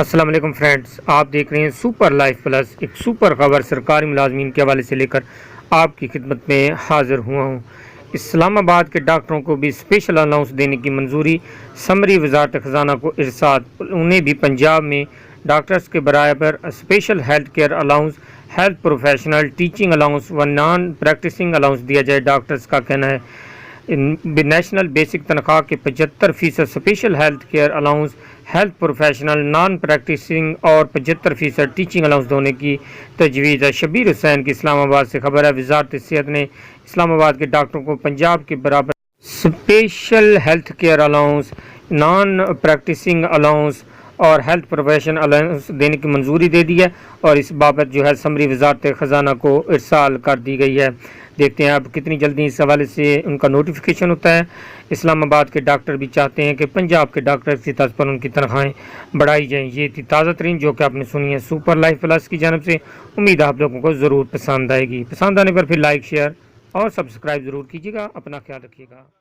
السلام علیکم فرینڈز، آپ دیکھ رہے ہیں سپر لائف پلس۔ ایک سپر خبر سرکاری ملازمین کے حوالے سے لے کر آپ کی خدمت میں حاضر ہوا ہوں۔ اسلام آباد کے ڈاکٹروں کو بھی اسپیشل الاؤنس دینے کی منظوری، سمری وزارت خزانہ کو ارشاد۔ انہیں بھی پنجاب میں ڈاکٹرز کے برابر special health care allowance, health professional teaching allowance و نان پریکٹسنگ الاؤنس دیا جائے۔ ڈاکٹرز کا کہنا ہے نیشنل بیسک تنخواہ کے 75% special health care allowance, health professional non practising اور 75% ٹیچنگ الاؤنس دینے کی تجویز ہے۔ شبیر حسین کی اسلام آباد سے خبر ہے۔ وزارت صحت نے اسلام آباد کے ڈاکٹروں کو پنجاب کے برابر special health care allowance, non practising allowance اور ہیلتھ پروفیشن الاؤنس دینے کی منظوری دے دی ہے، اور اس بابت سمری وزارت خزانہ کو ارسال کر دی گئی ہے۔ دیکھتے ہیں اب کتنی جلدی اس حوالے سے ان کا نوٹیفیکیشن ہوتا ہے۔ اسلام آباد کے ڈاکٹر بھی چاہتے ہیں کہ پنجاب کے ڈاکٹر کی طرز پر ان کی تنخواہیں بڑھائی جائیں۔ یہ تھی تازہ ترین جو کہ آپ نے سنی ہے سپر لائف پلس کی جانب سے۔ امید ہے آپ لوگوں کو ضرور پسند آئے گی۔ پسند آنے پر پھر لائک، شیئر اور سبسکرائب ضرور کیجیے گا۔ اپنا خیال رکھیے گا۔